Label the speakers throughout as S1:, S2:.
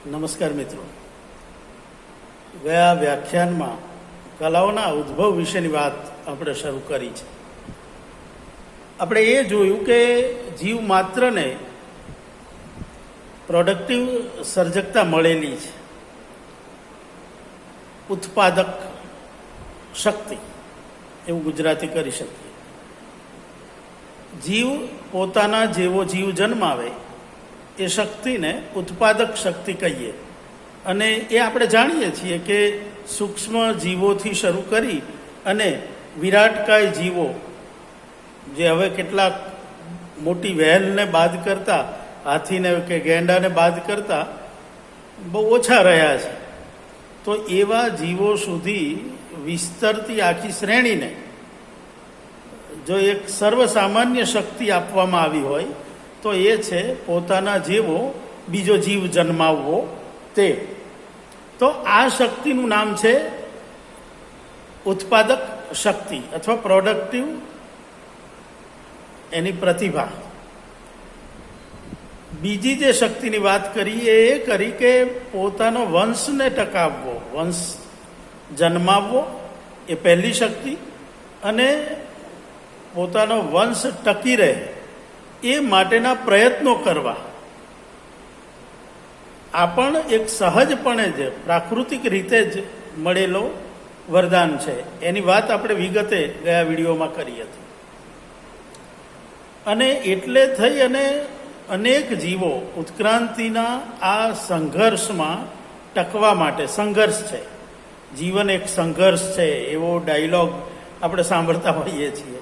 S1: નમસ્કાર મિત્રો, ગયા વ્યાખ્યાનમાં કલાઓના ઉદ્ભવ વિશેની વાત આપણે શરૂ કરી છે. આપણે એ જોયું કે જીવ માત્રને પ્રોડક્ટિવ સર્જકતા મળેલી છે, ઉત્પાદક શક્તિ એવું ગુજરાતી કરી શકીએ. જીવ પોતાના જેવો જીવ જન્માવે એ શક્તિને ઉત્પાદક શક્તિ કહીએ. અને એ આપણે જાણીએ છીએ કે સૂક્ષ્મ જીવોથી શરૂ કરી અને વિરાટકાય જીવો, જે હવે કેટલાક મોટી વહેલને બાદ કરતા, હાથીને કે ગેંડાને બાદ કરતા બહુ ઓછા રહ્યા છે, તો એવા જીવો સુધી વિસ્તરતી આખી શ્રેણીને જો એક સર્વસામાન્ય શક્તિ આપવામાં આવી હોય તો એ છે પોતાના જેવો બીજો જીવ જન્માવવો. તે તો આ શક્તિનું નામ છે ઉત્પાદક શક્તિ અથવા પ્રોડક્ટિવ એની પ્રતિભા. બીજી જે શક્તિની વાત કરી એ કરી કે પોતાનો વંશને ટકાવવો, વંશ જન્માવવો એ પહેલી શક્તિ, અને પોતાનો વંશ ટકી રહે એ માટેના પ્રયત્નો કરવા. આ પણ એક સહજપણે જ પ્રાકૃતિક રીતે જ મળેલો વરદાન છે. એની વાત આપણે વિગતે ગયા વિડીયોમાં કરી હતી. અને એટલે થઈ અને અનેક જીવો ઉત્ક્રાંતિના આ સંઘર્ષમાં ટકવા માટે, સંઘર્ષ છે, જીવન એક સંઘર્ષ છે એવો ડાયલોગ આપણે સાંભળતા હોઈએ છીએ.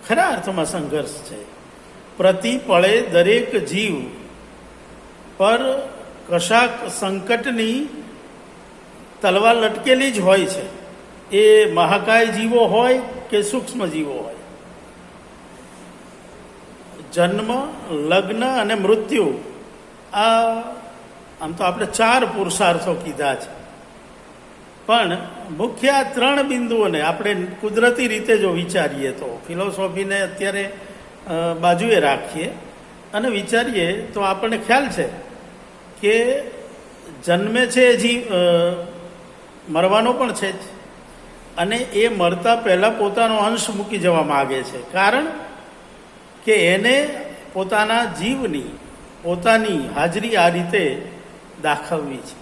S1: ખરા અર્થમાં સંઘર્ષ છે. પ્રતિ પળે દરેક જીવ પર કશાક સંકટની તલવાર લટકેલી જ હોય છે. એ મહાકાય જીવો હોય કે સૂક્ષ્મ જીવો હોય. જન્મ, લગ્ન અને મૃત્યુ, આમ તો આપણે 4 પુરુષાર્થો કીધા છે, પણ મુખ્ય આ 3 બિંદુઓને આપણે કુદરતી રીતે જો વિચારીએ તો, ફિલોસોફીને અત્યારે બાજુએ રાખીએ અને વિચારીએ તો આપણને ખ્યાલ છે કે જન્મે છે જીવ, મરવાનો પણ છે જ, અને એ મરતા પહેલાં પોતાનો અંશ મૂકી જવા માગે છે. કારણ કે એને પોતાના જીવની પોતાની હાજરી આ રીતે દાખવવી છે.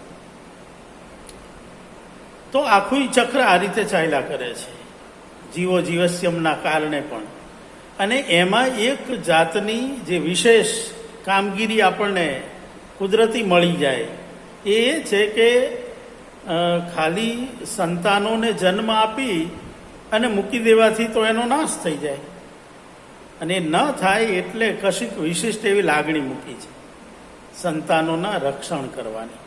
S1: તો આખું ચક્ર આ રીતે ચાલ્યા કરે છે, જીવો જીવસ્યમના કારણે પણ. અને એમાં એક જાતની જે વિશેષ કામગીરી આપણને કુદરતી મળી જાય એ છે કે ખાલી સંતાનોને જન્મ આપી અને મૂકી દેવાથી તો એનો નાશ થઈ જાય, અને ન થાય એટલે કશીક વિશિષ્ટ એવી લાગણી મૂકી છે સંતાનોના રક્ષણ કરવાની,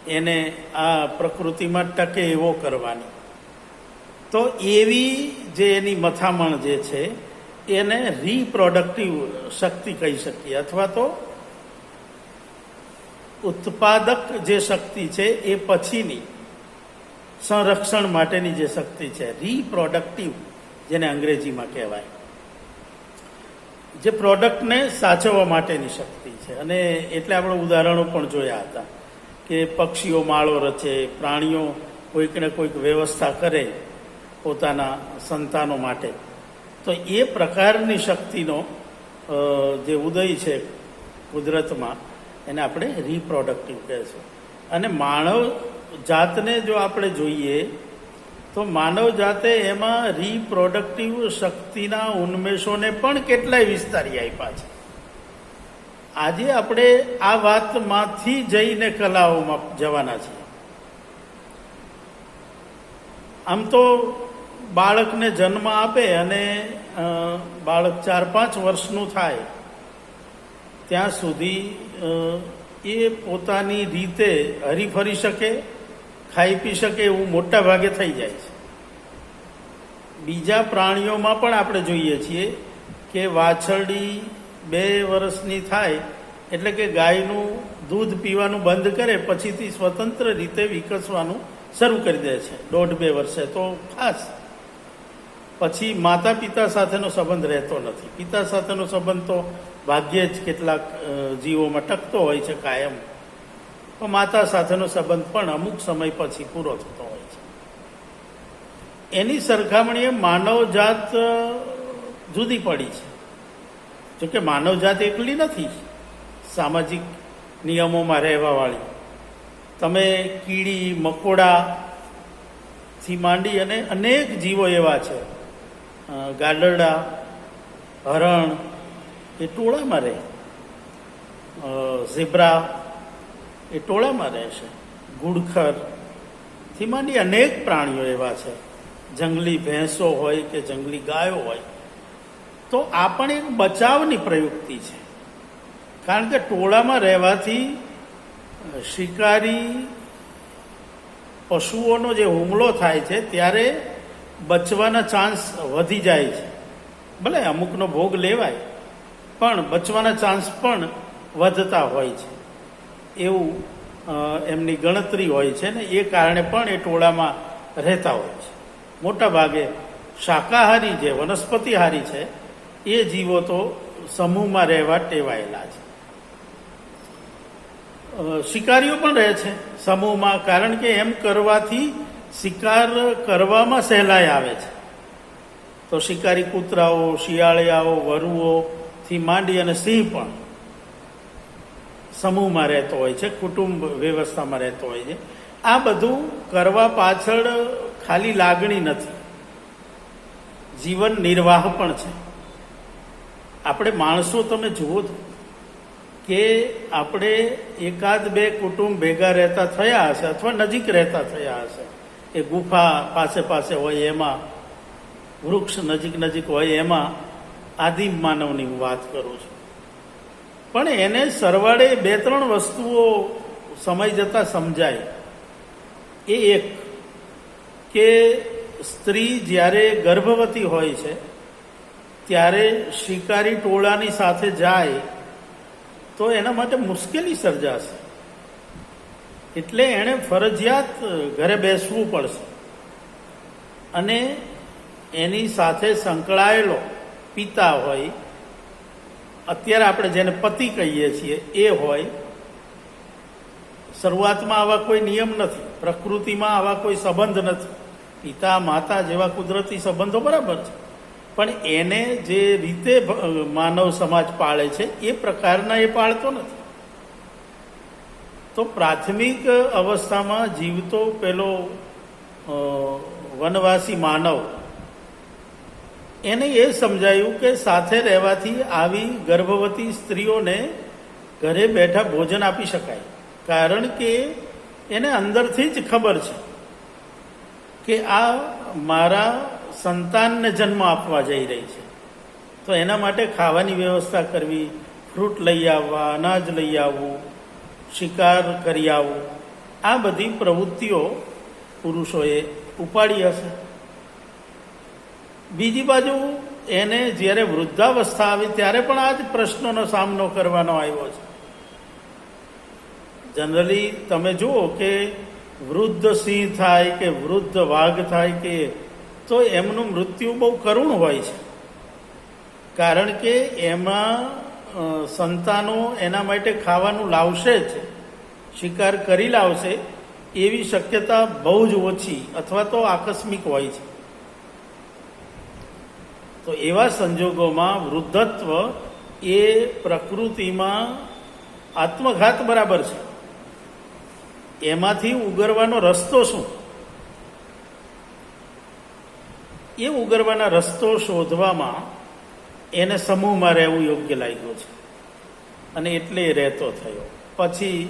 S1: એને આ પ્રકૃતિમાં ટકે એવો કરવાની. તો એવી જે એની મથામણ જે છે એને રીપ્રોડક્ટિવ શક્તિ કહી શકીએ, અથવા તો ઉત્પાદક જે શક્તિ છે એ પછીની સંરક્ષણ માટેની જે શક્તિ છે, રીપ્રોડક્ટિવ જેને અંગ્રેજીમાં કહેવાય, જે પ્રોડક્ટને સાચવવા માટેની શક્તિ છે. અને એટલે આપણે ઉદાહરણો પણ જોયા હતા કે પક્ષીઓ માળો રચે, પ્રાણીઓ કોઈકને કોઈક વ્યવસ્થા કરે પોતાના સંતાનો માટે. તો એ પ્રકારની શક્તિનો જે ઉદય છે કુદરતમાં એને આપણે રીપ્રોડક્ટિવ કહેશું. અને માનવ જાતને જો આપણે જોઈએ તો માનવ જાતે એમાં રીપ્રોડક્ટિવ શક્તિના ઉન્મેષોને પણ કેટલાય વિસ્તારી આપ્યા છે. આજે આપણે આ વાતમાંથી જઈને કલાઓમાં જવાના છીએ. આમ તો બાળકને જન્મ આપે અને બાળક 4-5 વર્ષનું થાય ત્યાં સુધી એ પોતાની રીતે હરીફરી શકે, ખાઈ પી શકે એવું મોટા ભાગે થઈ જાય છે. બીજા પ્રાણીઓમાં પણ આપણે જોઈએ છીએ કે વાછરડી 2 વર્ષની થાય એટલે કે ગાયનું દૂધ પીવાનું બંધ કરે, પછીથી સ્વતંત્ર રીતે વિકસવાનું શરૂ કરી દે છે. 1.5-2 વર્ષે તો ખાસ. પછી માતા પિતા સાથેનો સંબંધ રહેતો નથી. પિતા સાથેનો સંબંધ તો ભાગ્યે જ કેટલાક જીવોમાં ટકતો હોય છે કાયમ. પણ માતા સાથેનો સંબંધ પણ અમુક સમય પછી પૂરો થતો હોય છે. એની સરખામણીએ માનવજાત જુદી પડી છે. જોકે માનવજાત એકલી નથી સામાજિક નિયમોમાં રહેવાવાળી. તમે કીડી મકોડાથી માંડી અને અનેક જીવો એવા છે, ગાડરડા, હરણ, એ ટોળામાં રહે. ઝીબ્રા એ ટોળામાં રહેશે. ઘુડખરથી માંડી અનેક પ્રાણીઓ એવા છે, જંગલી ભેંસો હોય કે જંગલી ગાયો હોય. તો આ પણ એક બચાવની પ્રયુક્તિ છે, કારણ કે ટોળામાં રહેવાથી શિકારી પશુઓનો જે હુમલો થાય છે ત્યારે બચવાના ચાન્સ વધી જાય છે. ભલે અમુકનો ભોગ લેવાય, પણ બચવાના ચાન્સ પણ વધતા હોય છે, એવું એમની ગણતરી હોય છે ને એ કારણે પણ એ ટોળામાં રહેતા હોય છે. મોટા ભાગે શાકાહારી જે વનસ્પતિહારી છે એ જીવો તો સમૂહમાં રહેવા ટેવાયેલા છે. શિકારીઓ પણ રહે છે સમૂહમાં, કારણ કે એમ કરવાથી શિકાર કરવામાં સહેલાઈ આવે છે. તો શિકારી કૂતરાઓ, શિયાળિયાઓ, વરુઓથી માંડી અને સિંહ પણ સમૂહમાં રહેતો હોય છે, કુટુંબ વ્યવસ્થામાં રહેતો હોય છે. આ બધું કરવા પાછળ ખાલી લાગણી નથી, જીવન નિર્વાહ પણ છે. આપણે માણસો તમે જુઓ કે આપણે એકાદ બે કુટુંબ ભેગા રહેતા થયા હશે અથવા નજીક રહેતા થયા હશે. એ ગુફા પાસે પાસે હોય એમાં, વૃક્ષ નજીક નજીક હોય એમાં, આદિમ માનવની હું વાત કરું છું. પણ એને સરવાળે બે ત્રણ વસ્તુઓ સમય જતાં સમજાય. એ એક કે સ્ત્રી જ્યારે ગર્ભવતી હોય છે ત્યારે શિકારી ટોળાની સાથે જાય તો એના માટે મુશ્કેલી સર્જાશે, એટલે એણે ફરજિયાત ઘરે બેસવું પડશે. અને એની સાથે સંકળાયેલો પિતા હોય, અત્યારે આપણે જેને પતિ કહીએ છીએ એ હોય. શરૂઆતમાં આવા કોઈ નિયમ નથી, પ્રકૃતિમાં આવા કોઈ સંબંધ નથી. પિતા માતા જેવા કુદરતી સંબંધો બરાબર છે, પણ એને જે રીતે માનવ સમાજ પાળે છે એ પ્રકારના એ પાળતો નથી. તો પ્રાથમિક અવસ્થામાં જીવતો પેલો વનવાસી માનવ, એને એ સમજાયું કે સાથે રહેવાથી આવી ગર્ભવતી સ્ત્રીઓને ઘરે બેઠા ભોજન આપી શકાય, કારણ કે એને અંદરથી જ ખબર છે કે આ મારા સંતાનને જન્મ આપવા જઈ રહી છે. તો એના માટે ખાવાની વ્યવસ્થા કરવી, ફ્રૂટ લઈ આવવા, અનાજ લઈ આવવું, શિકાર કરી આવવું, આ બધી પ્રવૃત્તિઓ પુરુષોએ ઉપાડી હશે. બીજી બાજુ એને જ્યારે વૃદ્ધાવસ્થા આવી ત્યારે પણ આ જ પ્રશ્નોનો સામનો કરવાનો આવ્યો છે. જનરલી તમે જુઓ કે વૃદ્ધ સિંહ થાય કે વૃદ્ધ વાઘ થાય કે તો એમનું મૃત્યુ બહુ કરુણ હોય છે, કારણ કે એમાં સંતાનો એના માટે ખાવાનું લાવશે જ, શિકાર કરી લાવશે એવી શક્યતા બહુ જ ઓછી અથવા તો આકસ્મિક હોય છે. તો એવા સંજોગોમાં વૃદ્ધત્વ એ પ્રકૃતિમાં આત્મઘાત બરાબર છે. એમાંથી ઉગરવાનો રસ્તો શું? એ ઉગરવાના રસ્તો શોધવામાં એને સમૂહમાં રહેવું યોગ્ય લાગ્યું છે, અને એટલે એ રહેતો થયો. પછી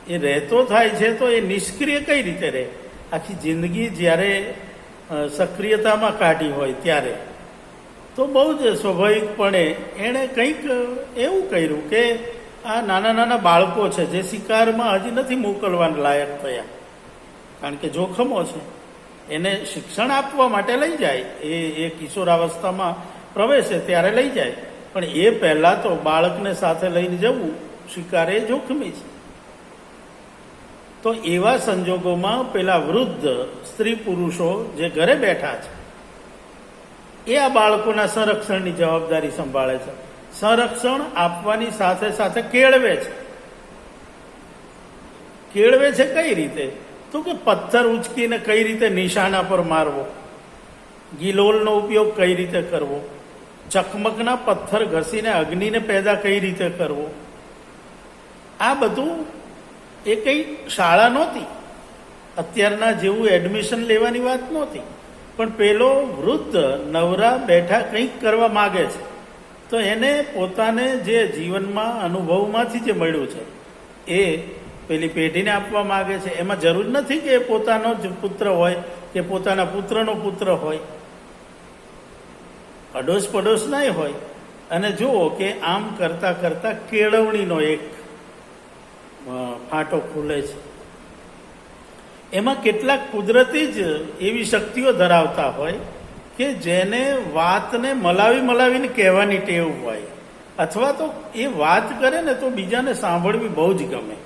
S1: એ રહેતો થાય છે તો એ નિષ્ક્રિય કઈ રીતે રહે? આખી જિંદગી જ્યારે સક્રિયતામાં કાઢી હોય ત્યારે તો બહુ જ સ્વાભાવિકપણે એણે કંઈક એવું કર્યું કે આ નાના નાના બાળકો છે જે શિકારમાં હજી નથી મોકલવાના લાયક થયા, કારણ કે જોખમો છે, એને શિક્ષણ આપવા માટે લઈ જાય. એ કિશોરાવસ્થામાં પ્રવેશે ત્યારે લઈ જાય, પણ એ પહેલાં તો બાળકને સાથે લઈને જવું શિકારે જોખમી છે. તો એવા સંજોગોમાં પેલા વૃદ્ધ સ્ત્રી પુરુષો જે ઘરે બેઠા છે એ આ બાળકોના સંરક્ષણની જવાબદારી સંભાળે છે. સંરક્ષણ આપવાની સાથે સાથે કેળવે છે. કેળવે છે કઈ રીતે? તો કે પથ્થર ઉચકીને કઈ રીતે નિશાના પર મારવો, ગિલોલનો ઉપયોગ કઈ રીતે કરવો, ચકમકના પથ્થર ઘસીને અગ્નિને પેદા કઈ રીતે કરવો. આ બધું એ કઈ શાળા નહોતી, અત્યારના જેવું એડમિશન લેવાની વાત નહોતી, પણ પેલો વૃદ્ધ નવરા બેઠા કંઈક કરવા માગે છે, તો એને પોતાને જે જીવનમાં અનુભવમાંથી જે મળ્યું છે એ પેલી પેઢીને આપવા માગે છે. એમાં જરૂર નથી કે એ પોતાનો જ પુત્ર હોય કે પોતાના પુત્રનો પુત્ર હોય, અડોશ પડોશ નહીં હોય. અને જુઓ કે આમ કરતા કરતા કેળવણીનો એક ફાંટો ખુલે છે. એમાં કેટલાક કુદરતી જ એવી શક્તિઓ ધરાવતા હોય કે જેને વાતને મલાવીને કહેવાની ટેવ હોય, અથવા તો એ વાત કરે ને તો બીજાને સાંભળવી બહુ જ ગમે.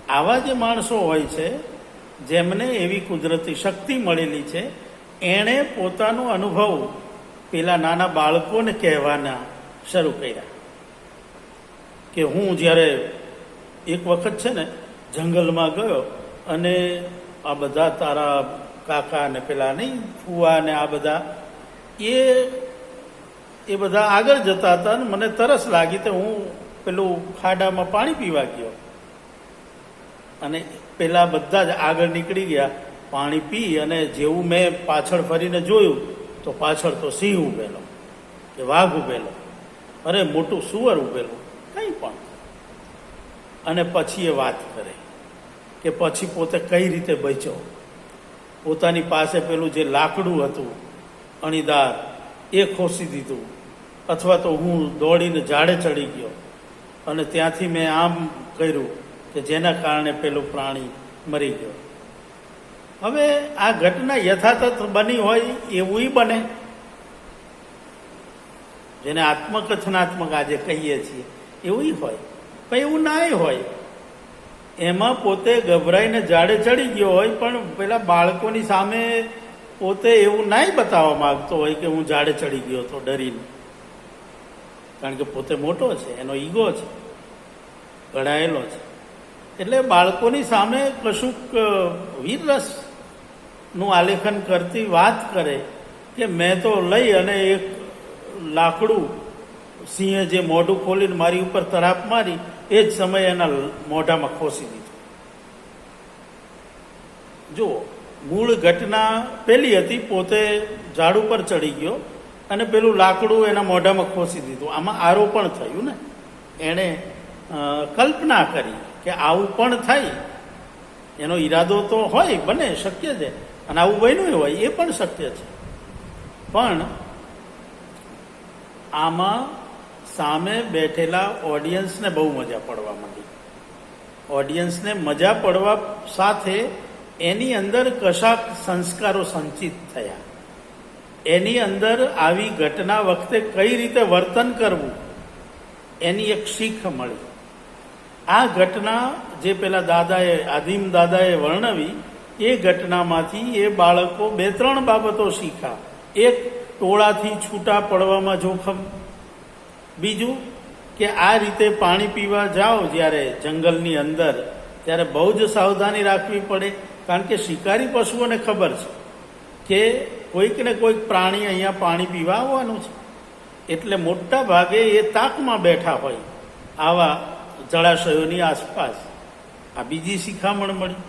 S1: આવા જે માણસો હોય છે જેમને એવી કુદરતી શક્તિ મળેલી છે, એણે પોતાનો અનુભવ પેલા નાના બાળકોને કહેવાના શરૂ કર્યા. કે હું જ્યારે એક વખત છે ને જંગલમાં ગયો અને આ બધા તારા કાકા ને પેલા નહીં ફુવા ને આ બધા એ બધા આગળ જતા હતા ને મને તરસ લાગી તો હું પેલું ખાડામાં પાણી પીવા ગયો અને પેલા બધા જ આગળ નીકળી ગયા પાણી પી. અને જેવું મેં પાછળ ફરીને જોયું તો પાછળ તો સિંહ ઉભેલો કે વાઘ ઉભેલો, અરે મોટું સુવર ઉભેલું, કંઈ પણ. અને પછી એ વાત કરે કે પછી પોતે કઈ રીતે બચ્યો. પોતાની પાસે પેલું જે લાકડું હતું અણીદાર એ ખોસી દીધું, અથવા તો હું દોડીને ઝાડે ચડી ગયો અને ત્યાંથી મેં આમ કર્યું કે જેના કારણે પેલું પ્રાણી મરી ગયો. હવે આ ઘટના યથાતથ બની હોય એવું બને, જેને આત્મકથનાત્મક આજે કહીએ છીએ એવું હોય, પણ એવું નાય હોય. એમાં પોતે ગભરાઈને ઝાડે ચડી ગયો હોય, પણ પેલા બાળકોની સામે પોતે એવું નાય બતાવવા માંગતો હોય કે હું ઝાડે ચડી ગયો તો ડરીને, કારણ કે પોતે મોટો છે, એનો ઈગો છે, ઘડાયેલો છે. એટલે બાળકોની સામે કશુંક વીરરસનું આલેખન કરતી વાત કરે કે મેં તો લઈ અને એક લાકડું સિંહે જે મોઢું ખોલીને મારી ઉપર તરાપ મારી એ જ સમયે એના મોઢામાં ખોસી દીધું. જુઓ, મૂળ ઘટના પેલી હતી, પોતે ઝાડ ઉપર ચડી ગયો અને પેલું લાકડું એના મોઢામાં ખોસી દીધું. આમાં આરોપણ થયું ને, એણે કલ્પના કરી કે આવું પણ થાય. એનો ઈરાદો તો હોય, બને, શક્ય છે, અને આવું બન્યું હોય એ પણ શક્ય છે. પણ આમાં સામે બેઠેલા ઓડિયન્સને બહુ મજા પડવા માંડી. ઓડિયન્સને મજા પડવા સાથે એની અંદર કશાક સંસ્કારો સંચિત થયા. એની અંદર આવી ઘટના વખતે કઈ રીતે વર્તન કરવું એની એક શીખ મળી. આ ઘટના જે પેલા દાદાએ, આદિમ દાદાએ વર્ણવી, એ ઘટનામાંથી એ બાળકો 2-3 બાબતો શીખ્યા. એક, ટોળાથી છૂટા પડવામાં જોખમ. બીજું કે આ રીતે પાણી પીવા જાઓ જ્યારે જંગલની અંદર, ત્યારે બહુ જ સાવધાની રાખવી પડે, કારણ કે શિકારી પશુઓને ખબર છે કે કોઈક ને કોઈક પ્રાણી અહીંયા પાણી પીવા આવવાનું છે, એટલે મોટા ભાગે એ તાકમાં બેઠા હોય આવા જળાશયોની આસપાસ. આ બીજી શિખામણ મળી.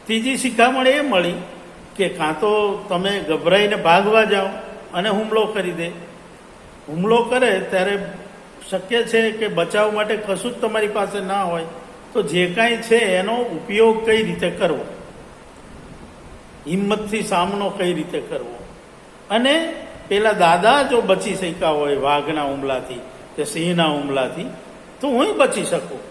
S1: ત્રીજી શિખામણ એ મળી કે કાં તો તમે ગભરાઈને ભાગવા જાઓ અને હુમલો કરી દે. હુમલો કરે ત્યારે શક્ય છે કે બચાવ માટે કશું જ તમારી પાસે ના હોય, તો જે કાંઈ છે એનો ઉપયોગ કઈ રીતે કરવો, હિંમતથી સામનો કઈ રીતે કરવો. અને પેલા દાદા જો બચી શક્યા હોય વાઘના હુમલાથી કે સિંહના હુમલાથી, તો હું બચી શકું,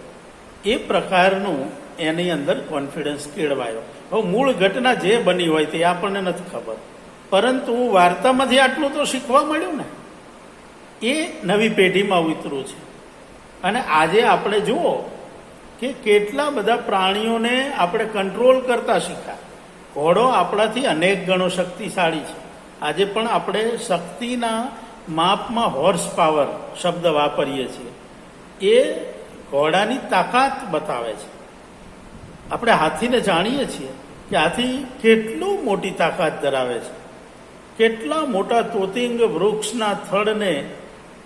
S1: એ પ્રકારનું એની અંદર કોન્ફિડન્સ કેળવાયો. હવે મૂળ ઘટના જે બની હોય તે આપણને નથી ખબર, પરંતુ વાર્તામાંથી આટલું તો શીખવા મળ્યું ને, એ નવી પેઢીમાં ઉતરું છે. અને આજે આપણે જુઓ કે કેટલા બધા પ્રાણીઓને આપણે કંટ્રોલ કરતા શીખ્યા. ઘોડો આપણાથી અનેક ગણો શક્તિશાળી છે. આજે પણ આપણે શક્તિના માપમાં હોર્સ પાવર શબ્દ વાપરીએ છીએ, એ ઘોડાની તાકાત બતાવે છે. આપણે હાથીને જાણીએ છીએ કે હાથી કેટલું મોટી તાકાત ધરાવે છે, કેટલા મોટા તોતિંગ વૃક્ષના થડને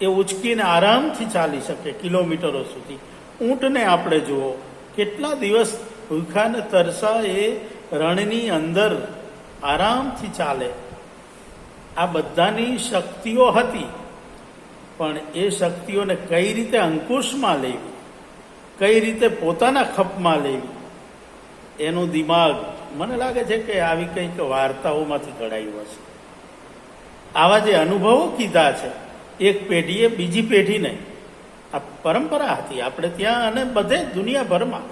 S1: એ ઉચકીને આરામથી ચાલી શકે કિલોમીટરો સુધી. ઊંટને આપણે જુઓ, કેટલા દિવસ ભૂખા ને તરસા એ રણની અંદર આરામથી ચાલે. આ બધાની શક્તિઓ હતી, પણ એ શક્તિઓને કઈ રીતે અંકુશમાં લેવી, કઈ રીતે પોતાના ખપમાં લેવી, એનું દિમાગ મને લાગે છે કે આવી કંઈક વાર્તાઓમાંથી ઘડાયું હશે. આવા જે અનુભવો કીધા છે એક પેઢીએ બીજી પેઢીને, આ પરંપરા હતી આપણે ત્યાં અને બધે દુનિયાભરમાં.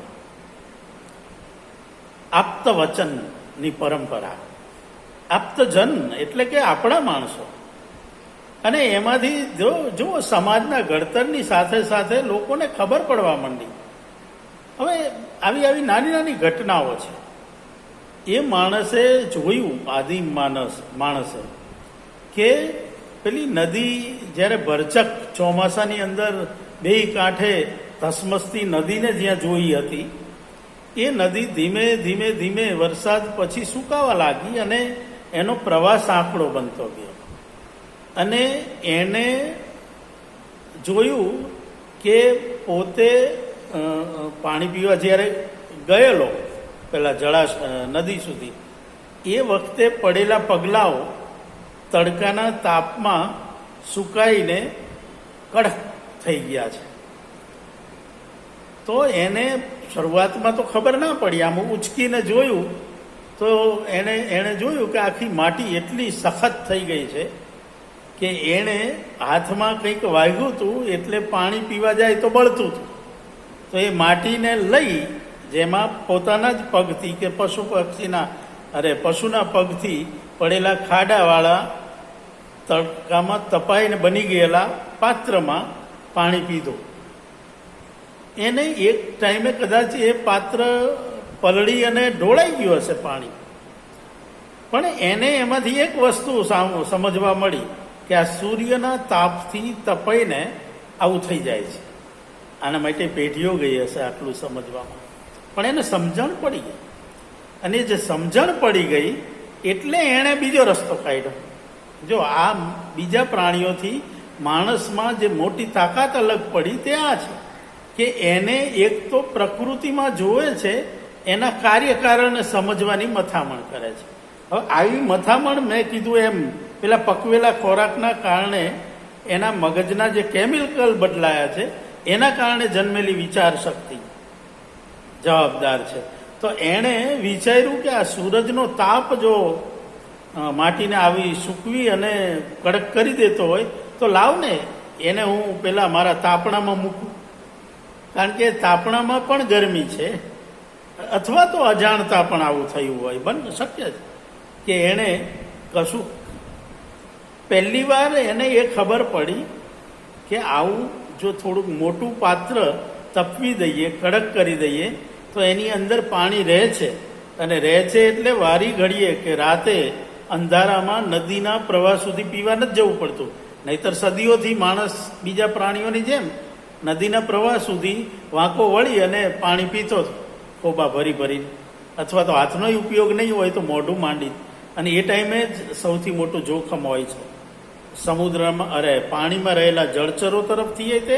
S1: આપ્ત વચનની પરંપરા, આપ્તજન એટલે કે આપણા માણસો, અને એમાંથી જો સમાજના ઘડતરની સાથે સાથે લોકોને ખબર પડવા માંડી. હવે આવી નાની નાની ઘટનાઓ છે. એ માણસે જોયું, આદિમ માણસે, કે પેલી નદી જ્યારે ભરચક ચોમાસાની અંદર બે કાંઠે ધસમસતી નદીને જ્યાં જોઈ હતી, એ નદી ધીમે ધીમે ધીમે વરસાદ પછી સુકાવા લાગી અને એનો પ્રવાહ સાંકડો બનતો ગયો. અને એને જોયું કે પોતે પાણી પીવા જ્યારે ગયેલો પેલા નદી સુધી, એ વખતે પડેલા પગલાઓ તડકાના તાપમાં સુકાઈને કડક થઈ ગયા છે. તો એને શરૂઆતમાં તો ખબર ના પડી, આમ ઉચકીને જોયું તો એણે જોયું કે આખી માટી એટલી સખત થઈ ગઈ છે કે એણે હાથમાં કંઈક વાગ્યું હતું એટલે પાણી પીવા જાય તો બળતું હતું. તો એ માટીને લઈ, જેમાં પોતાના જ પગથી કે પશુના પગથી પડેલા ખાડાવાળા તડકામાં તપાઈને બની ગયેલા પાત્રમાં પાણી પીધું. એને એક ટાઈમે કદાચ એ પાત્ર પલળી અને ઢોળાઈ ગયું હશે પાણી, પણ એને એમાંથી એક વસ્તુ સમજવા મળી કે આ સૂર્યના તાપથી તપાઈને આવું થઈ જાય છે. આના માટે પેઢીઓ ગઈ હશે આટલું સમજવામાં, પણ એને સમજણ પડી ગઈ. અને જે સમજણ પડી ગઈ એટલે એણે બીજો રસ્તો કાઢ્યો. જો આ બીજા પ્રાણીઓથી માણસમાં જે મોટી તાકાત અલગ પડી તે આ છે કે એને એક તો પ્રકૃતિમાં જોવે છે, એના કાર્યકારણને સમજવાની મથામણ કરે છે. હવે આવી મથામણ મેં કીધું એમ પેલા પકવેલા ખોરાકના કારણે એના મગજના જે કેમિકલ બદલાયા છે એના કારણે જન્મેલી વિચાર શક્તિ જવાબદાર છે. તો એણે વિચાર્યું કે આ સૂરજનો તાપ જો માટીને આવી સૂકવી અને કડક કરી દેતો હોય તો લાવ ને એને હું પેલા મારા તાપણામાં મૂકું, કારણ કે તાપણામાં પણ ગરમી છે. અથવા તો અજાણતા પણ આવું થયું હોય, શક્ય છે કે એણે કશું પહેલી વાર એને એ ખબર પડી કે આવું જો થોડુંક મોટું પાત્ર તપવી દઈએ, કડક કરી દઈએ તો એની અંદર પાણી રહે છે. અને રહે છે એટલે વારી ઘડીએ કે રાતે અંધારામાં નદીના પ્રવાહ સુધી પીવા નથી જવું પડતું. નહીતર સદીઓથી માણસ બીજા પ્રાણીઓની જેમ નદીના પ્રવાહ સુધી વાંકો વળી અને પાણી પીતો હતો, કોબા ભરી ભરીને, અથવા તો હાથનો ઉપયોગ નહીં હોય તો મોઢું માંડી. અને એ ટાઈમે જ સૌથી મોટું જોખમ હોય છે સમુદ્રમાં પાણીમાં રહેલા જળચરો તરફથી તે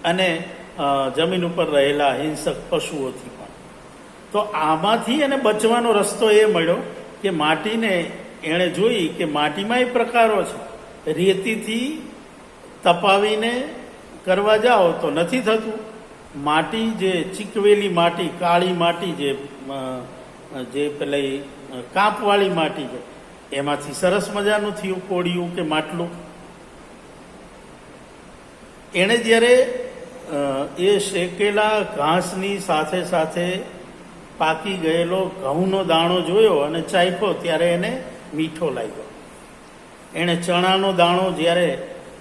S1: અને જમીન ઉપર રહેલા હિંસક પશુઓથી પણ. તો આમાંથી એને બચવાનો રસ્તો એ મળ્યો કે માટીને એણે જોઈ કે માટીમાં એ પ્રકારો છે. રેતીથી તપાવીને કરવા જાઓ તો નથી થતું. માટી જે ચીકવેલી માટી, કાળી માટી, જે પેલી કાપવાળી માટી છે, એમાંથી સરસ મજાનું થયું કોડિયું કે માટલું. એણે જ્યારે એ શેકેલા ઘાસની સાથે સાથે પાકી ગયેલો ઘઉંનો દાણો જોયો અને ચાખ્યો ત્યારે એને મીઠો લાગ્યો. એણે ચણાનો દાણો જ્યારે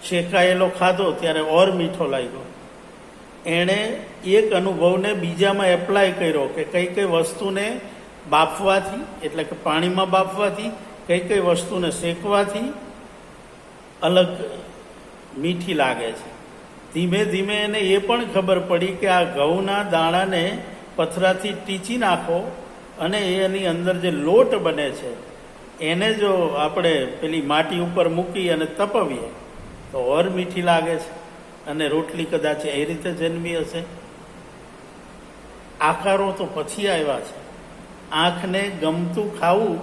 S1: શેકાયેલો ખાધો ત્યારે ઓર મીઠો લાગ્યો. એણે એક અનુભવને બીજામાં એપ્લાય કર્યો કે કઈ કઈ વસ્તુને બાફવાથી, એટલે કે પાણીમાં બાફવાથી, કઈ કઈ વસ્તુને શેકવાથી અલગ મીઠી લાગે છે. ધીમે ધીમે એને એ પણ ખબર પડી કે આ ઘઉંના દાણાને પથરાથી ટીચી નાખો અને એની અંદર જે લોટ બને છે એને જો આપણે પેલી માટી ઉપર મૂકી અને તપવીએ તો ઓર મીઠી લાગે છે, અને રોટલી કદાચ એ રીતે જન્મી હશે. આકારો તો પછી આવ્યા છે. આંખને ગમતું ખાવું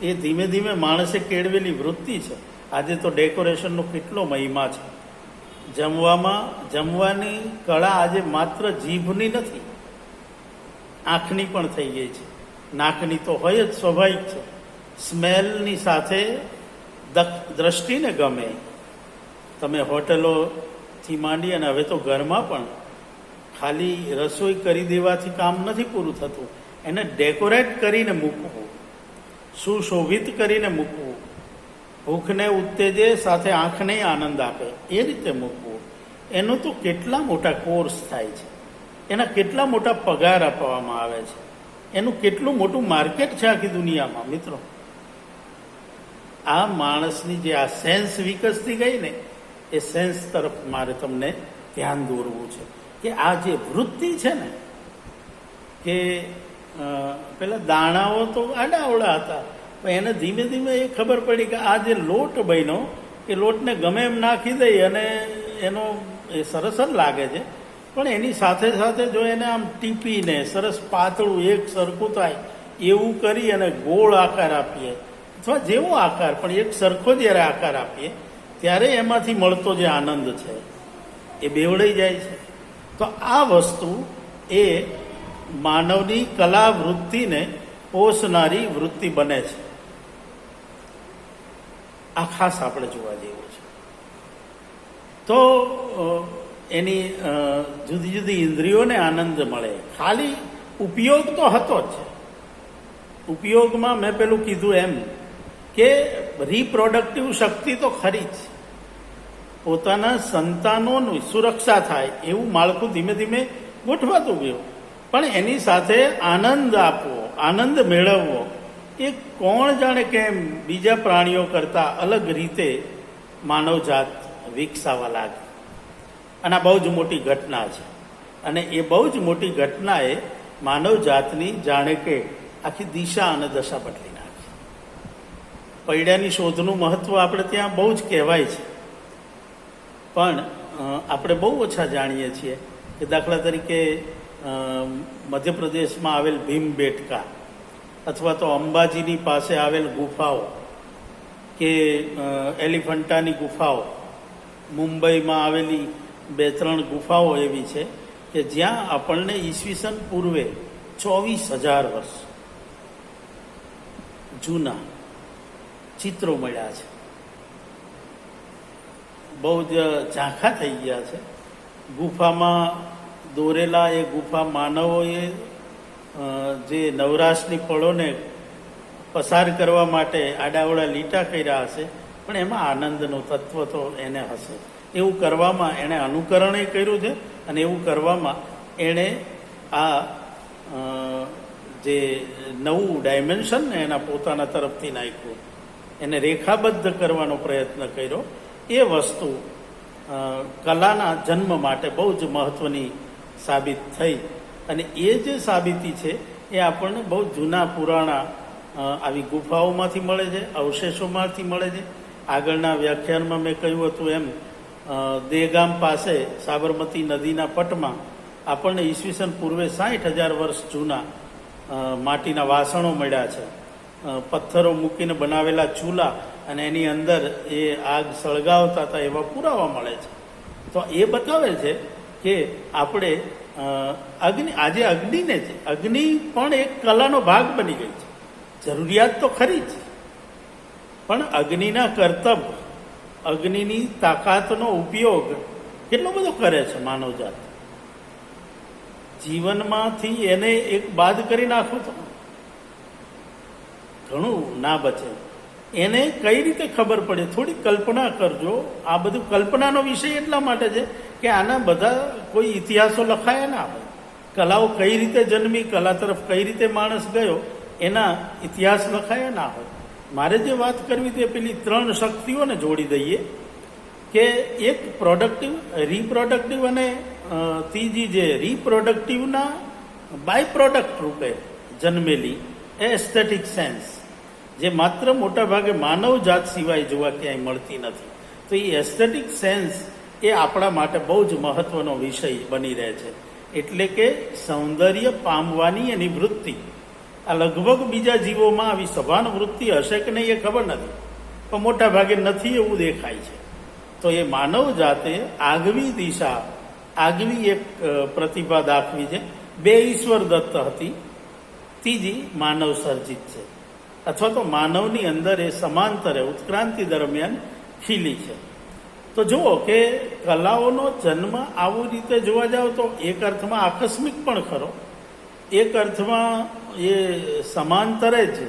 S1: એ ધીમે ધીમે માણસે કેળવેલી વૃત્તિ છે. આજે તો ડેકોરેશનનો કેટલો મહિમા છે. જમવાની કળા આજે માત્ર જીભની નથી, આંખની પણ થઈ ગઈ છે. નાકની તો હોય જ, સ્વાભાવિક છે. સ્મેલની સાથે દ્રષ્ટિને ગમે. તમે હોટલોથી માંડી અને હવે તો ઘરમાં પણ ખાલી રસોઈ કરી દેવાથી કામ નથી પૂરું થતું. એને ડેકોરેટ કરીને મૂકવું, સુશોભિત કરીને મૂકવું, ભૂખને ઉત્તેજે સાથે આંખને આનંદ આપે એ રીતે મૂકવું. એનું તો કેટલા મોટા કોર્સ થાય છે, એના કેટલા મોટા પગાર આપવામાં આવે છે, એનું કેટલું મોટું માર્કેટ છે આખી દુનિયામાં. મિત્રો, આ માણસની જે આ સેન્સ વિકસતી ગઈ ને, એ સેન્સ તરફ મારે તમને ધ્યાન દોરવું છે કે આ જે વૃત્તિ છે ને, કે પેલા દાણાઓ તો આડાઅવળા હતા, પણ એને ધીમે ધીમે એ ખબર પડી કે આ જે લોટ બન્યો એ લોટને ગમે એમ નાખી દઈ અને એનો એ સરસ જ લાગે છે, પણ એની સાથે સાથે જો એને આમ ટીપીને સરસ પાતળું એક સરખું થાય એવું કરી અને ગોળ આકાર આપીએ, અથવા જેવો આકાર પણ એક સરખો જ્યારે આકાર આપીએ ત્યારે એમાંથી મળતો જે આનંદ છે એ બેવડાઈ જાય છે. તો આ વસ્તુ એ માનવની કલા વૃત્તિને પોષનારી વૃત્તિ બને છે. આ ખાસ આપણે જોવા જેવું છે. તો એની જુદી જુદી ઇન્દ્રિયોને આનંદ મળે. ખાલી ઉપયોગ તો હતો જ છે. ઉપયોગમાં મેં પેલું કીધું એમ કે રિપ્રોડક્ટિવ શક્તિ તો ખરી જ. પોતાના સંતાનોની સુરક્ષા થાય એવું માળખું ધીમે ધીમે ગોઠવાતું ગયું, પણ એની સાથે આનંદ આપવો, આનંદ મેળવવો એ કોણ જાણે કેમ બીજા પ્રાણીઓ કરતાં અલગ રીતે માનવજાત વિકસાવા લાગી. અને આ બહુ જ મોટી ઘટના છે. અને એ બહુ જ મોટી ઘટનાએ માનવજાતની જાણે કે આખી દિશા અને દશા બદલી નાખી. પૈડાની શોધનું મહત્વ આપણે ત્યાં બહુ જ કહેવાય છે, પણ આપણે બહુ ઓછા જાણીએ છીએ કે દાખલા તરીકે મધ્યપ્રદેશમાં આવેલ ભીમબેટકા, અથવા તો અંબાજીની પાસે આવેલ ગુફાઓ, કે એલિફન્ટાની ગુફાઓ, મુંબઈમાં આવેલી 2-3 ગુફાઓ એવી છે કે જ્યાં આપણને ઈસવીસન પૂર્વે 24,000 વર્ષ જૂના ચિત્રો મળ્યા છે. બહુ જ ઝાંખા થઈ ગયા છે. ગુફામાં દોરેલા એ ગુફા માનવોએ જે નવરાશની પળોને પસાર કરવા માટે આડાવડા લીટા કર્યા હશે, પણ એમાં આનંદનું તત્વ તો એને હશે. એવું કરવામાં એણે અનુકરણ કર્યું છે, અને એવું કરવામાં એણે આ જે નવું ડાયમેન્શન ને એના પોતાના તરફથી નાખ્યું, એને રેખાબદ્ધ કરવાનો પ્રયત્ન કર્યો. એ વસ્તુ કલાના જન્મ માટે બહુ જ મહત્વની સાબિત થઈ. અને એ જે સાબિતી છે એ આપણને બહુ જૂના પુરાણા આવી ગુફાઓમાંથી મળે છે, અવશેષોમાંથી મળે છે. આગળના વ્યાખ્યાનમાં મેં કહ્યું હતું એમ, દેગામ પાસે સાબરમતી નદીના પટમાં આપણને ઈસવીસન પૂર્વે 60,000 વર્ષ જૂના માટીના વાસણો મળ્યા છે. પથ્થરો મૂકીને બનાવેલા ચૂલા અને એની અંદર એ આગ સળગાવતા હતા એવા પુરાવા મળે છે. તો એ બતાવે છે કે આપણે આજે અગ્નિને છે, અગ્નિ પણ એક કલાનો ભાગ બની ગઈ છે. જરૂરિયાત તો ખરી જ, પણ અગ્નિના કરતબ, અગ્નિની તાકાતનો ઉપયોગ કેટલો બધો કરે છે માનવજાત. જીવનમાંથી એને એક બાદ કરી નાખો તો ઘણું ના બચે. એને કઈ રીતે ખબર પડે? થોડી કલ્પના કરજો. આ બધું કલ્પનાનો વિષય એટલા માટે છે કે આના બધા કોઈ ઇતિહાસો લખાયા ના હોય. કલાઓ કઈ રીતે જન્મી, કલા તરફ કઈ રીતે માણસ ગયો, એના ઇતિહાસ લખાયા ના હોય. મારે જે વાત કરવી તે પેલી 3 શક્તિઓને જોડી દઈએ કે એક પ્રોડક્ટિવ, રિપ્રોડક્ટિવ, અને ત્રીજી જે રિપ્રોડક્ટિવના બાય પ્રોડક્ટ રૂપે જન્મેલી એ એસ્થેટિક સેન્સ, જે માત્ર મોટા ભાગે માનવ જાત સિવાય જોવા ક્યાંય મળતી નથી. તો એ એસ્થેટિક સેન્સ એ આપણા માટે બહુ જ મહત્વનો વિષય બની રહે છે. એટલે કે સૌંદર્ય પામવાની એની વૃત્તિ, આ લગભગ બીજા જીવોમાં આવી સભાન વૃત્તિ હશે કે નહીં એ ખબર નથી, પણ મોટા ભાગે નથી એવું દેખાય છે. તો એ માનવ જાતે આગવી દિશા, આગવી એક પ્રતિભા દાખવી છે. 2 ઈશ્વર દત્ત હતી, ત્રીજી માનવ સર્જિત છે, અથવા તો માનવની અંદર એ સમાંતરે ઉત્ક્રાંતિ દરમિયાન ખીલી છે. તો જુઓ કે કલાઓનો જન્મ આવું રીતે જોવા જાવ તો એક અર્થમાં આકસ્મિક પણ ખરો, એક અર્થમાં એ સમાંતરે છે,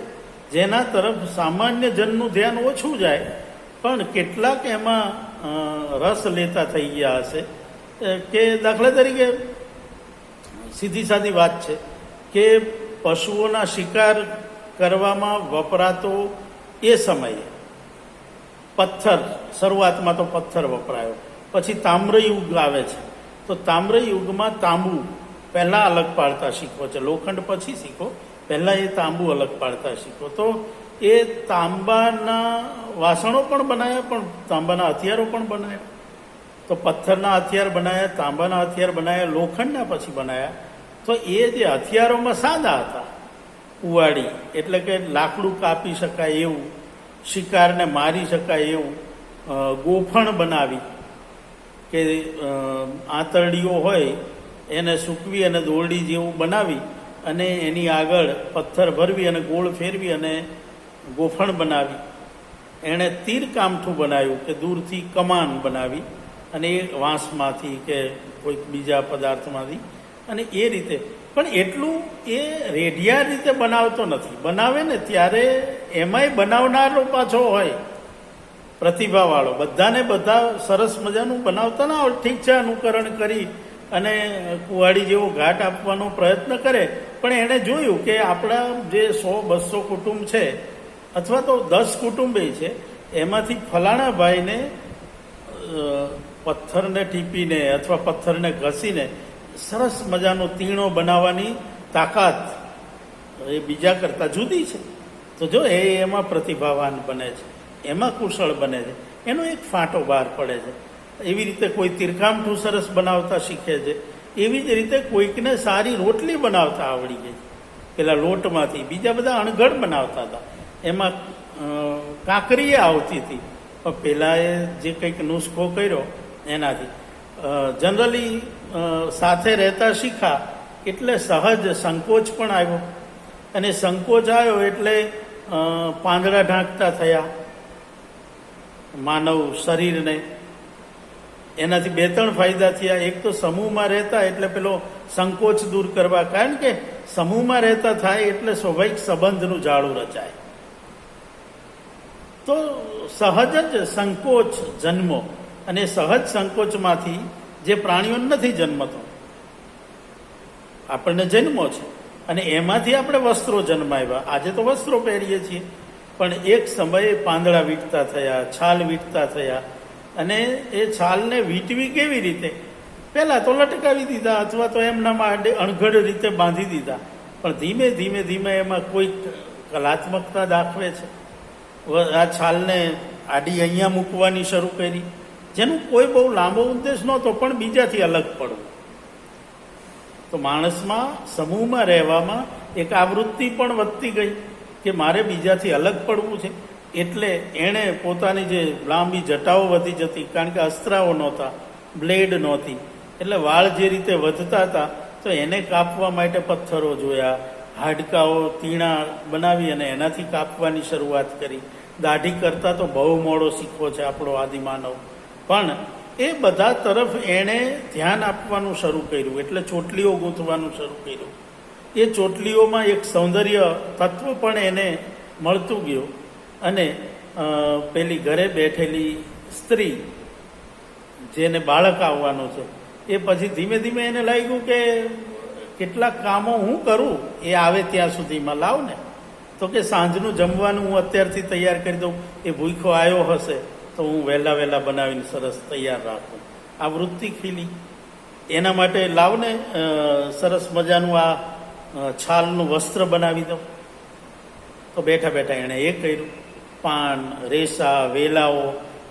S1: જેના તરફ સામાન્ય જનનું ધ્યાન ઓછું જાય, પણ કેટલાક એમાં રસ લેતા થઈ ગયા હશે. કે દાખલા તરીકે સીધી સાદી વાત છે કે પશુઓના શિકાર કરવામાં વપરાતો એ સમયે પથ્થર, શરૂઆતમાં તો પથ્થર વપરાયો, પછી તામ્રયુગ આવે છે. તો તામ્રયુગમાં તાંબુ પહેલાં અલગ પાડતા શીખો છે, લોખંડ પછી શીખો, પહેલાં એ તાંબુ અલગ પાડતા શીખો. તો એ તાંબાના વાસણો પણ બનાવ્યા, પણ તાંબાના હથિયારો પણ બનાવ્યા. તો પથ્થરના હથિયાર બનાવ્યા, તાંબાના હથિયાર બનાવ્યા, લોખંડના પછી બનાવ્યા. તો એ જે હથિયારોમાં સાદા હતા, કુવાડી એટલે કે લાકડું કાપી શકાય એવું, શિકારને મારી શકાય એવું, ગોફણ બનાવી કે આંતરડીઓ હોય એને સૂકવી અને દોરડી જેવું બનાવી અને એની આગળ પથ્થર ભરવી અને ગોળ ફેરવી અને ગોફણ બનાવી. એણે તીર કામઠું બનાવ્યું કે દૂરથી કમાન બનાવી, અને એ વાંસમાંથી કે કોઈક બીજા પદાર્થમાંથી, અને એ રીતે. પણ એટલું એ રેડિયા રીતે બનાવતો નથી. બનાવે ને ત્યારે એમાંય બનાવનારો પાછો હોય પ્રતિભાવાળો. બધાને બધા સરસ મજાનું બનાવતા ના હોય, ઠીક છે, અનુકરણ કરી અને કુવાડી જેવો ઘાટ આપવાનો પ્રયત્ન કરે, પણ એણે જોયું કે આપણા જે 100-200 કુટુંબ છે, અથવા તો 10 કુટુંબે છે, એમાંથી ફલાણા ભાઈને પથ્થરને ટીપીને અથવા પથ્થરને ઘસીને સરસ મજાનો તીણો બનાવવાની તાકાત એ બીજા કરતાં જુદી છે. તો જો એમાં પ્રતિભાવાન બને છે, એમાં કુશળ બને છે, એનો એક ફાંટો બહાર પડે છે. એવી રીતે કોઈ તીરકામઠું સરસ બનાવતા શીખે છે, એવી જ રીતે કોઈકને સારી રોટલી બનાવતા આવડી ગઈ પેલા લોટમાંથી. બીજા બધા અણઘડ બનાવતા હતા, એમાં કાંકરીએ આવતી હતી, પણ પેલાએ જે કંઈક નુસ્ખો કર્યો એનાથી જનરલી સાથે રહેતા શીખા એટલે સહજ સંકોચ પણ આવ્યો, અને સંકોચ આવ્યો એટલે પાંદડા ઢાંકતા થયા માનવ શરીરને. એનાથી 2-3 ફાયદા થયા. એક તો સમૂહમાં રહેતા એટલે પેલો સંકોચ દૂર કરવા, કારણ કે સમૂહમાં રહેતા થાય એટલે સ્વાભાવિક સંબંધનું જાળું રચાય. તો સહજ જ સંકોચ જન્મો, અને સહજ સંકોચમાંથી જે પ્રાણીઓ નથી જન્મતો, આપણને જન્મો છે, અને એમાંથી આપણે વસ્ત્રો જન્માવ્યા. આજે તો વસ્ત્રો પહેરીએ છીએ, પણ એક સમયે પાંદડા વીંટતા થયા, છાલ વીંટતા થયા, અને એ છાલને વીંટવી કેવી રીતે? પહેલાં તો લટકાવી દીધા, અથવા તો એમના માટે અણઘડ રીતે બાંધી દીધા, પણ ધીમે ધીમે ધીમે એમાં કોઈક કલાત્મકતા દાખવે છે. આ છાલને આડી અહીંયા મૂકવાની શરૂ કરી, જેનું કોઈ બહુ લાંબો ઉદ્દેશ નહોતો, પણ બીજાથી અલગ પડવું. તો માણસમાં સમૂહમાં રહેવામાં એક આવૃત્તિ પણ વધતી ગઈ કે મારે બીજાથી અલગ પડવું છે. એટલે એણે પોતાની જે લાંબી જટાઓ વધી જતી, કારણ કે અસ્ત્રાઓ નહોતા, બ્લેડ નહોતી, એટલે વાળ જે રીતે વધતા હતા, તો એને કાપવા માટે પથ્થરો જોયા, હાડકાઓ તીણા બનાવી અને એનાથી કાપવાની શરૂઆત કરી. દાઢી કરતા તો બહુ મોડો શીખવો છે આપણો આદિમાનવ, પણ એ બધા તરફ એણે ધ્યાન આપવાનું શરૂ કર્યું, એટલે ચોટલીઓ ગૂંથવાનું શરૂ કર્યું. એ ચોટલીઓમાં એક સૌંદર્ય તત્વ પણ એને મળતું ગયું, અને પેલી ઘરે બેઠેલી સ્ત્રી જેને બાળક આવવાનું છે, એ પછી ધીમે ધીમે એને લાગ્યું કે કેટલાક કામો હું કરું એ આવે ત્યાં સુધીમાં, લાવ ને, તો કે સાંજનું જમવાનું હું અત્યારથી તૈયાર કરી દઉં, એ ભૂખો આવ્યો હશે તો હું વહેલા બનાવીને સરસ તૈયાર રાખું. આ વૃત્તિ ખીલી. એના માટે લાવને સરસ મજાનું આ છાલનું વસ્ત્ર બનાવી દઉં. તો બેઠા બેઠા એણે એ કર્યું. પાન, રેસા, વેલાઓ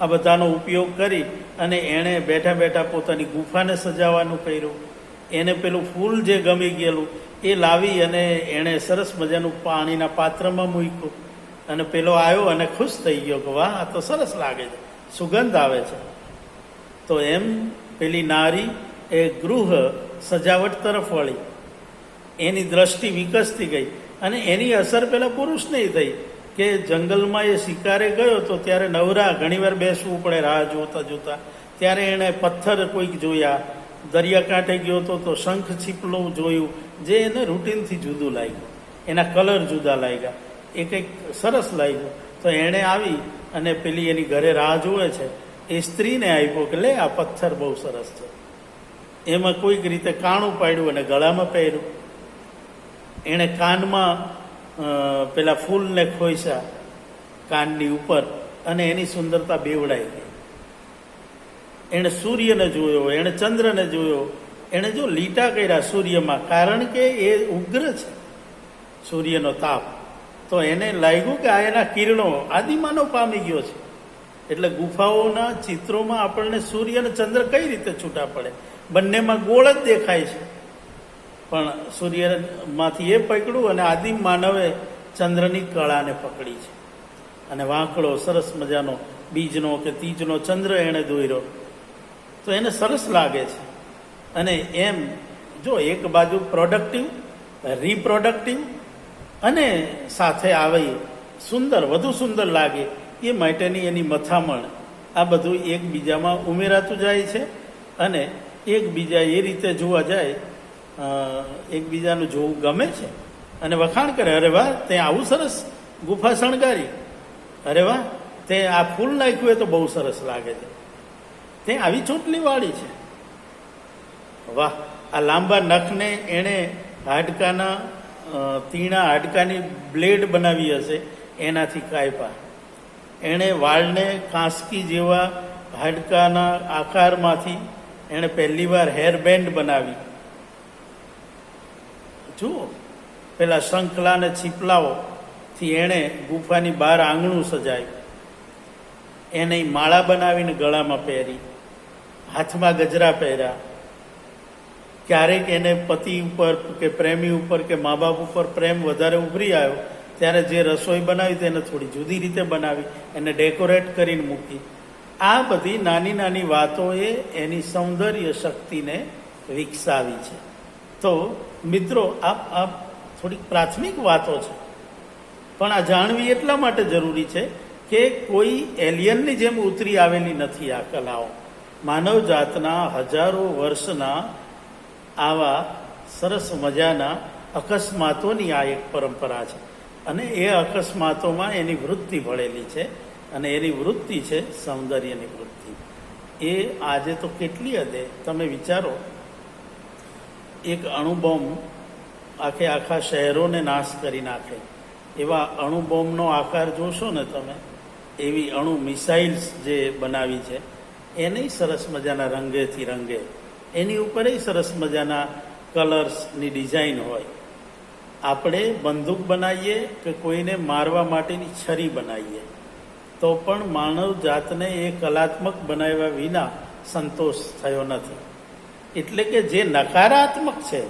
S1: આ બધાનો ઉપયોગ કરી અને એણે બેઠા બેઠા પોતાની ગુફાને સજાવવાનું કર્યું. એને પેલું ફૂલ જે ગમી ગયેલું એ લાવી અને એણે સરસ મજાનું પાણીના પાત્રમાં મૂક્યું અને પેલો આવ્યો અને ખુશ થઈ ગયો કે વાહ, આ તો સરસ લાગે છે, સુગંધ આવે છે. તો એમ પેલી નારી એ ગૃહ સજાવટ તરફ વળી, એની દ્રષ્ટિ વિકસતી ગઈ અને એની અસર પેલા પુરુષને થઈ કે જંગલમાં એ શિકારે ગયો તો ત્યારે નવરા ઘણીવાર બેસવું પડે રાહ જોતા જોતા. ત્યારે એણે પથ્થર કોઈક જોયા, દરિયાકાંઠે ગયો તો શંખ છીપલું જોયું, જે એને રૂટીનથી જુદું લાગ્યું, એના કલર જુદા લાગ્યા, એ કંઈક સરસ લાગ્યું. તો એણે આવી અને પેલી એની ઘરે રાહ જુએ છે એ સ્ત્રીને આપ્યો કે લે, આ પથ્થર બહુ સરસ છે. એમાં કોઈક રીતે કાણું પાડ્યું અને ગળામાં પહેર્યું. એણે કાનમાં પેલા ફૂલને ખોઈશા કાનની ઉપર અને એની સુંદરતા બેવડાઈ ગઈ. એણે સૂર્યને જોયો, એણે ચંદ્રને જોયો, એણે જો લીટા કર્યા સૂર્યમાં, કારણ કે એ ઉગ્ર છે સૂર્યનો તાપ. તો એને લાગ્યું કે આ એના કિરણો આદિમાનવ પામી ગયો છે. એટલે ગુફાઓના ચિત્રોમાં આપણને સૂર્ય અને ચંદ્ર કઈ રીતે છૂટા પડે, બંનેમાં ગોળ જ દેખાય છે. પણ સૂર્યમાંથી એ પકડ્યું અને આદિમ માનવે ચંદ્રની કળાને પકડી છે અને વાંકડો સરસ મજાનો બીજનો કે તીજનો ચંદ્ર એણે દોર્યો. તો એને સરસ લાગે છે. અને એમ જો એક બાજુ પ્રોડક્ટિવ, રિપ્રોડક્ટિવ અને સાથે આવી સુંદર, વધુ સુંદર લાગે એ માટેની એની મથામણ, આ બધું એકબીજામાં ઉમેરાતું જાય છે અને એકબીજા એ રીતે જોવા જાય, એકબીજાનું જોવું ગમે છે અને વખાણ કરે, અરે વાહ, તે આવું સરસ ગુફા શણગારી, અરે વાહ, તે આ ફૂલ નાખ્યું એ તો બહુ સરસ લાગે છે, તે આવી ચોટલી વાળી છે, વાહ, આ લાંબા નખને એણે હાડકાના તીણા હાડકાની બ્લેડ બનાવી હશે એનાથી કાપ્યા. એણે વાળને કાંસકી જેવા હાડકાના આકારમાંથી એણે પહેલી વાર હેરબેન્ડ બનાવી. જુઓ, પેલા શંખલા અને છીપલાઓથી એણે ગુફાની બહાર આંગણું સજાયું. એને માળા બનાવીને ગળામાં પહેરી, હાથમાં ગજરા પહેર્યા. ક્યારેક એને પતિ ઉપર કે પ્રેમી ઉપર કે મા બાપ ઉપર પ્રેમ વધારે ઉભરી આવ્યો ત્યારે જે રસોઈ બનાવી તેને થોડી જુદી રીતે બનાવી, એને ડેકોરેટ કરીને મૂકી. આ બધી નાની નાની વાતોએ એની સૌંદર્ય શક્તિને વિકસાવી છે. તો મિત્રો, આ થોડીક પ્રાથમિક વાતો છે, પણ આ જાણવી એટલા માટે જરૂરી છે કે કોઈ એલિયનની જેમ ઉતરી આવેલી નથી આ કલાઓ. માનવ જાતના હજારો વર્ષના આવા સરસ મજાના અકસ્માતોની આ એક પરંપરા છે અને એ અકસ્માતોમાં એની વૃત્તિ ભળેલી છે અને એની વૃત્તિ છે સૌંદર્યની વૃત્તિ. એ આજે તો કેટલી હદે તમે વિચારો, એક અણુબોમ્બ આખા શહેરોને નાશ કરી નાખે એવા અણુબોમ્બનો આકાર જોશો ને તમે, એવી અણુ મિસાઇલ્સ જે બનાવી છે એને સરસ મજાના રંગેથી રંગે, એની ઉપર સરસ મજાના કલર્સની ડિઝાઇન હોય. આપણે બંદૂક બનાવીએ કે કોઈને મારવા માટેની છરી બનાવીએ તો પણ માનવ જાતને એ કલાત્મક બનાવ્યા વિના સંતોષ થયો નથી. એટલે કે જે નકારાત્મક છે,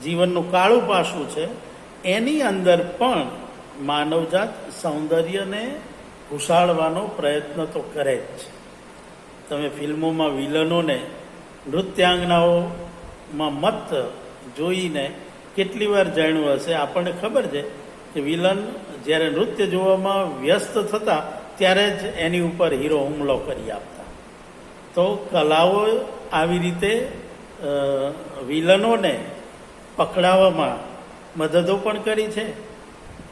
S1: જીવનનું કાળું પાસું છે, એની અંદર પણ માનવજાત સૌંદર્યને ઘુસાડવાનો પ્રયત્ન તો કરે જ છે. તમે ફિલ્મોમાં વિલનોને નૃત્યાંગનાઓમાં મત જોઈને કેટલી વાર જાણ્યું હશે. આપણને ખબર છે કે વિલન જ્યારે નૃત્ય જોવામાં વ્યસ્ત થતા ત્યારે જ એની ઉપર હીરો હુમલો કરી આપતા. તો કલાઓ આવી રીતે વિલનોને પકડાવવામાં મદદો પણ કરી છે,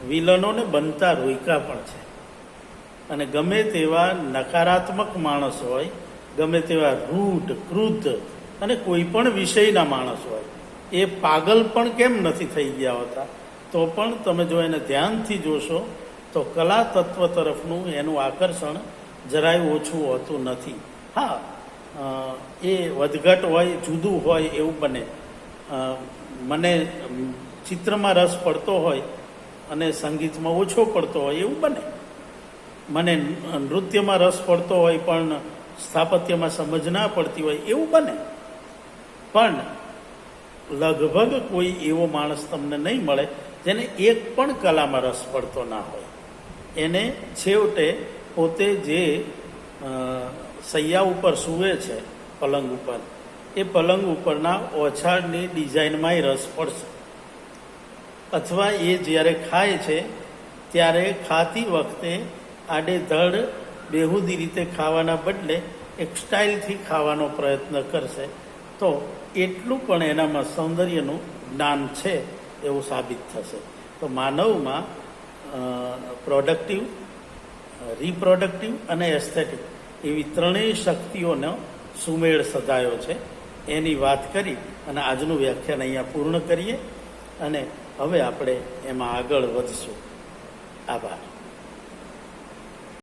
S1: વિલનોને બનતા રોક્યા પણ છે. અને ગમે તેવા નકારાત્મક માણસ હોય, ગમે તેવા રૂઢ, ક્રુદ્ધ અને કોઈ પણ વિષયના માણસ હોય, એ પાગલ પણ કેમ નથી થઈ ગયા હોતા, તો પણ તમે જો એને ધ્યાનથી જોશો તો કલા તત્વ તરફનું એનું આકર્ષણ જરાય ઓછું હોતું નથી. હા, એ વધઘટ હોય, જુદું હોય એવું બને. મને ચિત્રમાં રસ પડતો હોય અને સંગીતમાં ઓછો પડતો હોય એવું બને. મને નૃત્યમાં રસ પડતો હોય પણ સ્થાપત્યમાં સમજ ના પડતી હોય એવું બને. પણ લગભગ કોઈ એવો માણસ તમને નહીં મળે જેને એક પણ કલામાં રસ પડતો ના હોય. એને છેવટે પોતે જે સૈયા ઉપર સૂવે છે પલંગ ઉપર, એ પલંગ ઉપરના ઓછાળની ડિઝાઇનમાંય રસ પડશે. અથવા એ જ્યારે ખાય છે ત્યારે ખાતી વખતે આડેધડ બેહુદી રીતે ખાવાના બદલે એક સ્ટાઇલથી ખાવાનો પ્રયત્ન કરશે. તો એટલું પણ એનામાં સૌંદર્યનું જ્ઞાન છે એવું સાબિત થશે. તો માનવમાં પ્રોડક્ટિવ, રિપ્રોડક્ટિવ અને એસ્થેટિક એવી ત્રણેય શક્તિઓનો સુમેળ સધાયો છે. એની વાત કરી અને આજનું વ્યાખ્યાન અહીંયા પૂર્ણ કરીએ અને હવે આપણે એમાં આગળ વધશું. આભાર.